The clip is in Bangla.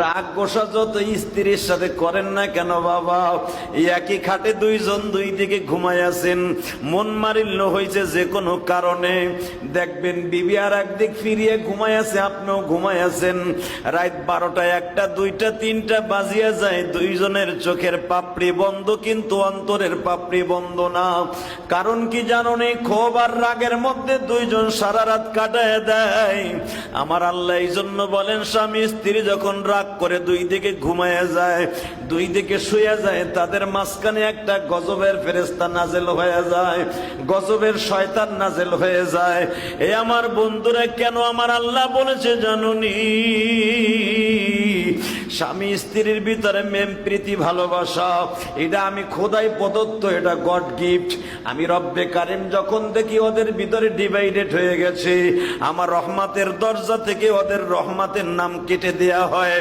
রাগ গোসা যত স্ত্রীর সাথে করেন না কেন বাবা, একই খাটে দুইজন দুই দিকে ঘুমায় আছেন, মন মারিল্য হয়েছে যে কোনো কারণে, দেখবেন বিবি আর একদিক ফিরিয়ে ঘুমায় আছে, আপনিও ঘুমায় আছেন। রাত 12টা 1টা 2টা 3টা বাজিয়া যায়, দুইজনের চোখের পাপড়ি বন্ধ, কিন্তু অন্তরের পাপড়ি বন্ধ না। কারণ কি জানো নে, ক্ষোভ আর রাগের মধ্যে দুইজন সারা রাত কাটায় দেয়। আমার আল্লাহ এই জন্য বলেন, স্বামী স্ত্রী যখন রাগ করে দুই দিকে ঘুমায়া যায়, দুই দিকে শুয়ে যায়, তাদের মাঝখানে একটা গজবের ফেরেশতা নাজেল হয়ে যায়, গজবের শয়তান নাজেল হয়ে যায়। এ আমার বন্ধুরা, কেন আমার আল্লাহ বলেছে জানুনি, স্বামী স্ত্রীর ভিতরে মেম প্রীতি ভালোবাসা, এটা আমি খোদাই প্রদত্ত, এটা গড গিফট। আমি রব্বে কারিম যখন দেখি ওদের ভিতরে ডিভাইডেড হয়ে গেছে, আমার রহমতের দরজা থেকে ওদের রহমতের নাম কেটে দেয়া হয়।